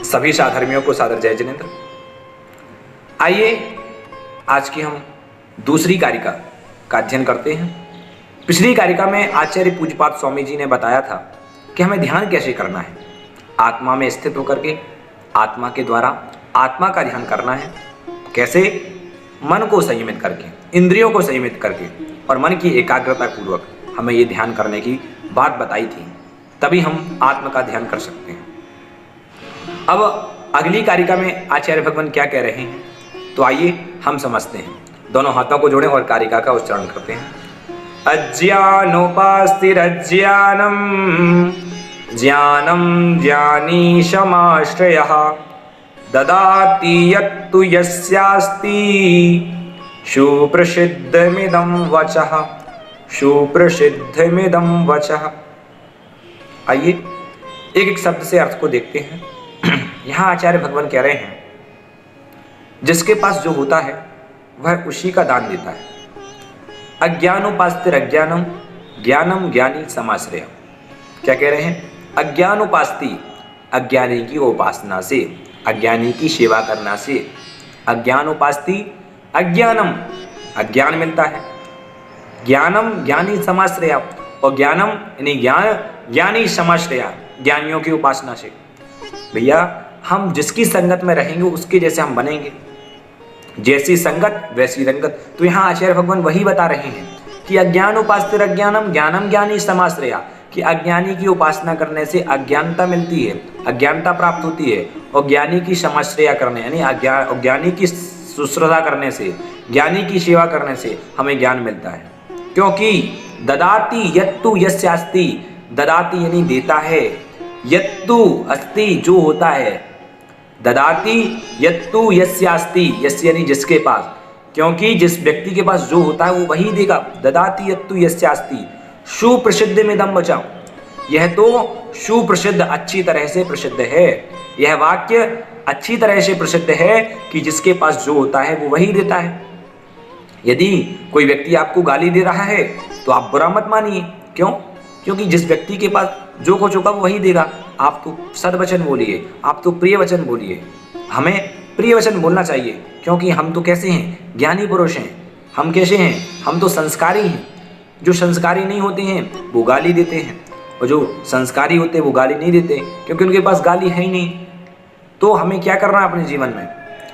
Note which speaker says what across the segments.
Speaker 1: सभी साधर्मियों को सादर जय जिनेन्द्र। आइए आज की हम दूसरी कारिका का अध्ययन करते हैं। पिछली कारिका में आचार्य पूज्यपाद स्वामी जी ने बताया था कि हमें ध्यान कैसे करना है। आत्मा में स्थित होकर के आत्मा के द्वारा आत्मा का ध्यान करना है। कैसे? मन को संयमित करके, इंद्रियों को संयमित करके और मन की एकाग्रता पूर्वक हमें ये ध्यान करने की बात बताई थी, तभी हम आत्मा का ध्यान कर सकते हैं। अब अगली कारिका में आचार्य भगवान क्या कह रहे हैं, तो आइए हम समझते हैं। दोनों हाथों को जोड़ें और कारिका का उच्चारण करते हैं। अज्ञानोपास्तिरज्ञानम ज्ञानम ज्ञानीशमाश्रयः ददाति यत्तु यस्यास्ति सुप्रसिद्धमिदं वचः सुप्रसिद्धमिदं वचः। आइए एक एक शब्द से अर्थ को देखते हैं। यहाँ आचार्य भगवान कह रहे हैं, जिसके पास जो होता है वह उसी का दान देता है। अज्ञानोपास्तिर अज्ञानम ज्ञानम ज्ञानी समाश्रय। क्या कह रहे हैं? अज्ञानोपास्ति, अज्ञानी की उपासना से, अज्ञानी की सेवा करना से। अज्ञानोपास्ति अज्ञानम, अज्ञान मिलता है। ज्ञानम ज्ञानी समाश्रय, और ज्ञानम यानी ज्ञान ज्ञानी समाश्रय, ज्ञानियों की उपासना से। भैया हम जिसकी संगत में रहेंगे उसके जैसे हम बनेंगे, जैसी संगत वैसी रंगत। तो यहाँ आचार्य भगवान वही बता रहे हैं कि अज्ञान उपास्तिर अज्ञानम ज्ञानम ज्ञानी समाश्रया, कि अज्ञानी की उपासना करने से अज्ञानता मिलती है, अज्ञानता प्राप्त होती है, और ज्ञानी की समाश्रया करने यानी अज्ञानी की शुश्रूषा करने से, ज्ञानी की सेवा करने से हमें ज्ञान मिलता है। क्योंकि ददाति यत्तु यस्यास्ति, ददाति यानी देता है, यत्तु अस्ति जो होता है, ददाति यत्तु यस्यास्ति, यस्य यानी जिसके पास, क्योंकि जिस व्यक्ति के पास जो होता है वो वही देगा। ददाति यत्तु यस्यास्ति सुप्रसिद्धमिदं वचः, यह तो सुप्रसिद्ध अच्छी तरह से प्रसिद्ध है, यह वाक्य अच्छी तरह से प्रसिद्ध है कि जिसके पास जो होता है वो वही देता है। यदि कोई व्यक्ति आपको गाली दे रहा है तो आप बुरा मत मानिए। क्यों? क्योंकि जिस व्यक्ति के पास जो कुछ होगा वो वही देगा। आप तो सद्वचन बोलिए, आप तो प्रिय वचन बोलिए। हमें प्रिय वचन बोलना चाहिए, क्योंकि हम तो कैसे हैं? ज्ञानी पुरुष हैं। हम कैसे हैं? हम तो संस्कारी हैं। जो संस्कारी नहीं होते हैं वो गाली देते हैं, और जो संस्कारी होते हैं वो गाली नहीं देते, क्योंकि उनके पास गाली है ही नहीं। तो हमें क्या करना है अपने जीवन में?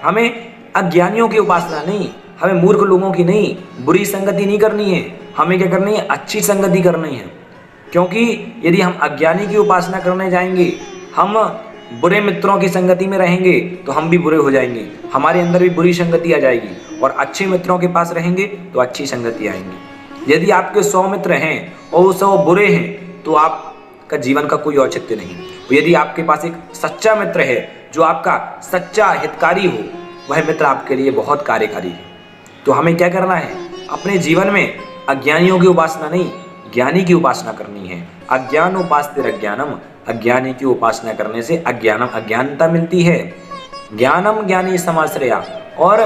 Speaker 1: हमें अज्ञानियों की उपासना नहीं, हमें मूर्ख लोगों की नहीं, बुरी संगति नहीं करनी है। हमें क्या करनी है? अच्छी संगति करनी है। क्योंकि यदि हम अज्ञानी की उपासना करने जाएंगे, हम बुरे मित्रों की संगति में रहेंगे तो हम भी बुरे हो जाएंगे, हमारे अंदर भी बुरी संगति आ जाएगी। और अच्छे मित्रों के पास रहेंगे तो अच्छी संगति आएंगी। यदि आपके 100 मित्र हैं और वो 100 बुरे हैं तो आपका जीवन का कोई औचित्य नहीं। और यदि आपके पास एक सच्चा मित्र है जो आपका सच्चा हितकारी हो, वह मित्र आपके लिए बहुत कार्यकारी है। तो हमें क्या करना है? अपने जीवन में अज्ञानियों की उपासना नहीं, ज्ञानी की उपासना करनी है। अज्ञान उपास्तिर अज्ञानम, अज्ञानी की उपासना करने से अज्ञानम अज्ञानता मिलती है। ज्ञानम ज्ञानी समाश्रया, और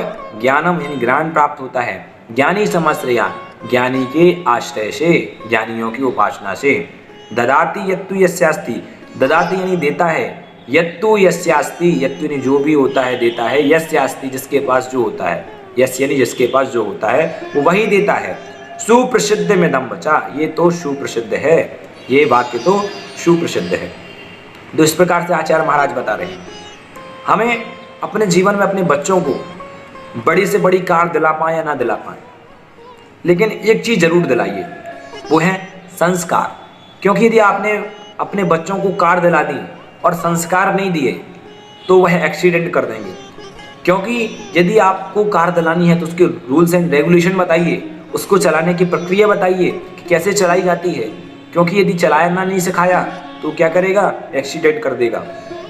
Speaker 1: ज्ञानम यानी ज्ञान प्राप्त होता है। ज्ञानी समाश्रया, ज्ञानी के आश्रय से, ज्ञानियों की उपासना से। ददाति यत्तु यस्यास्ति, ददाति यानी देता है, यत्तु यस्यास्ति, यत्तु यानी जो भी होता है देता है, यस्यास्ति जिसके पास जो होता है, यस्य यानी जिसके पास जो होता है वो वही देता है। सुप्रसिद्धमिदं वचः, ये तो सुप्रसिद्ध है, ये वाक्य तो सुप्रसिद्ध है। तो इस प्रकार से आचार्य महाराज बता रहे हैं हमें अपने जीवन में अपने बच्चों को बड़ी से बड़ी कार दिला पाए या ना दिला पाए, लेकिन एक चीज जरूर दिलाइए, वो है संस्कार। क्योंकि यदि आपने अपने बच्चों को कार दिला दी और संस्कार नहीं दिए तो वह एक्सीडेंट कर देंगे। क्योंकि यदि आपको कार दिलानी है तो उसके रूल्स एंड रेगुलेशन बताइए, उसको चलाने की प्रक्रिया बताइए कि कैसे चलाई जाती है। क्योंकि यदि चलाना नहीं सिखाया तो क्या करेगा? एक्सीडेंट कर देगा।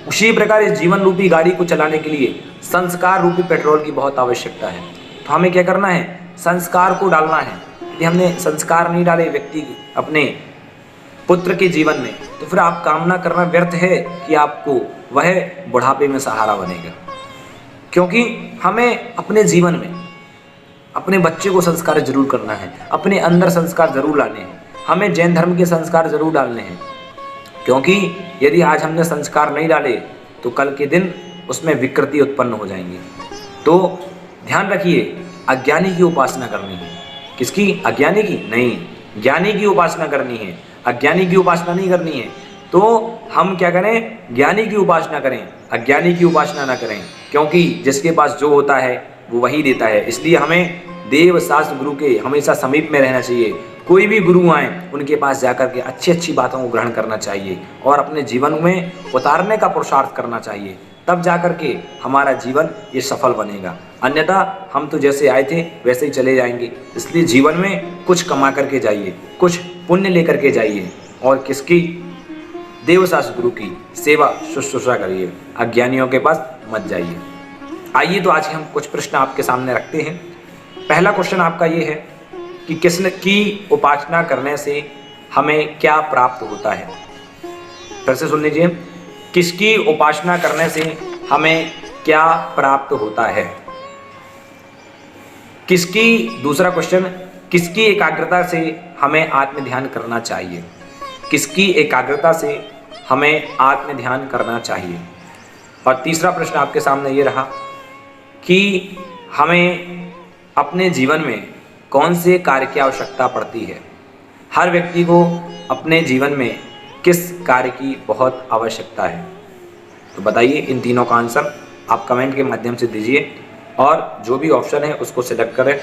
Speaker 1: उसी प्रकार इस जीवन रूपी गाड़ी को चलाने के लिए संस्कार रूपी पेट्रोल की बहुत आवश्यकता है। तो हमें क्या करना है? संस्कार को डालना है। यदि हमने संस्कार नहीं डाले व्यक्ति अपने पुत्र के जीवन में, तो फिर आप कामना करना व्यर्थ है कि आपको वह बुढ़ापे में सहारा बनेगा। क्योंकि हमें अपने जीवन में अपने बच्चे को संस्कार जरूर करना है, अपने अंदर संस्कार जरूर लाने हैं। हमें जैन धर्म के संस्कार जरूर डालने हैं। क्योंकि यदि आज हमने संस्कार नहीं डाले तो कल के दिन उसमें विकृति उत्पन्न हो जाएंगी। तो ध्यान रखिए, अज्ञानी की उपासना करनी है। किसकी? अज्ञानी की नहीं, ज्ञानी की उपासना करनी है, अज्ञानी की उपासना नहीं करनी है। तो हम क्या करें? ज्ञानी की उपासना करें, अज्ञानी की उपासना ना करें, क्योंकि जिसके पास जो होता है वो वही देता है। इसलिए हमें देव शास्त्र गुरु के हमेशा समीप में रहना चाहिए। कोई भी गुरु आए उनके पास जाकर के अच्छी अच्छी बातों को ग्रहण करना चाहिए और अपने जीवन में उतारने का पुरुषार्थ करना चाहिए, तब जाकर के हमारा जीवन ये सफल बनेगा। अन्यथा हम तो जैसे आए थे वैसे ही चले जाएंगे। इसलिए जीवन में कुछ कमा करके जाइए, कुछ पुण्य लेकर के जाइए और किसकी? देवशास्त्र गुरु की सेवा शुश्रूषा करिए, अज्ञानियों के पास मत जाइए। आइए तो आज हम कुछ प्रश्न आपके सामने रखते हैं। पहला क्वेश्चन आपका ये है कि किसने की उपासना करने से हमें क्या प्राप्त होता है? फिर से सुन लीजिए, किसकी उपासना करने से हमें क्या प्राप्त होता है? किसकी, दूसरा क्वेश्चन, किसकी एकाग्रता से हमें आत्म ध्यान करना चाहिए? किसकी एकाग्रता से हमें आत्म ध्यान करना चाहिए? और तीसरा प्रश्न आपके सामने ये रहा कि हमें अपने जीवन में कौन से कार्य की आवश्यकता पड़ती है? हर व्यक्ति को अपने जीवन में किस कार्य की बहुत आवश्यकता है? तो बताइए, इन तीनों का आंसर आप कमेंट के माध्यम से दीजिए और जो भी ऑप्शन है उसको सिलेक्ट करें।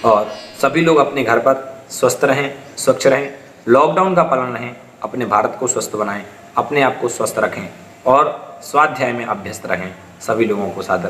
Speaker 1: और सभी लोग अपने घर पर स्वस्थ रहें, स्वच्छ रहें, लॉकडाउन का पालन रहें, अपने भारत को स्वस्थ बनाएं, अपने आप को स्वस्थ रखें और स्वाध्याय में अभ्यस्त रहें। सभी लोगों को सादर